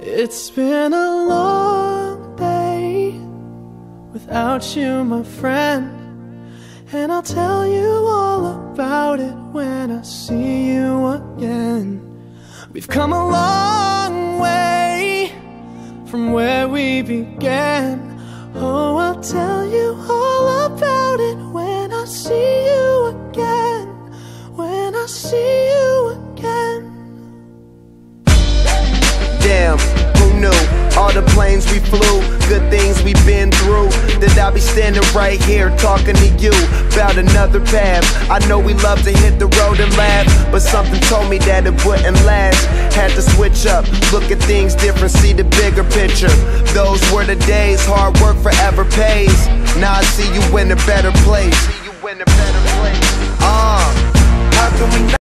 It's been a long day without you, my friend, and I'll tell you all about it when I see you again. We've come a long way from where we began. Oh, I'll tell you all about it when I see you again. When I see you again. Damn, who knew? All the planes we flew, good things we've been through, that I'll be standing right here talking to you about another path. I know we love to hit the road and laugh, but something told me that it wouldn't last. Had to switch up, look at things different, see the bigger picture. Those were the days, hard work forever pays. Now I see you in a better place. See you in a better place.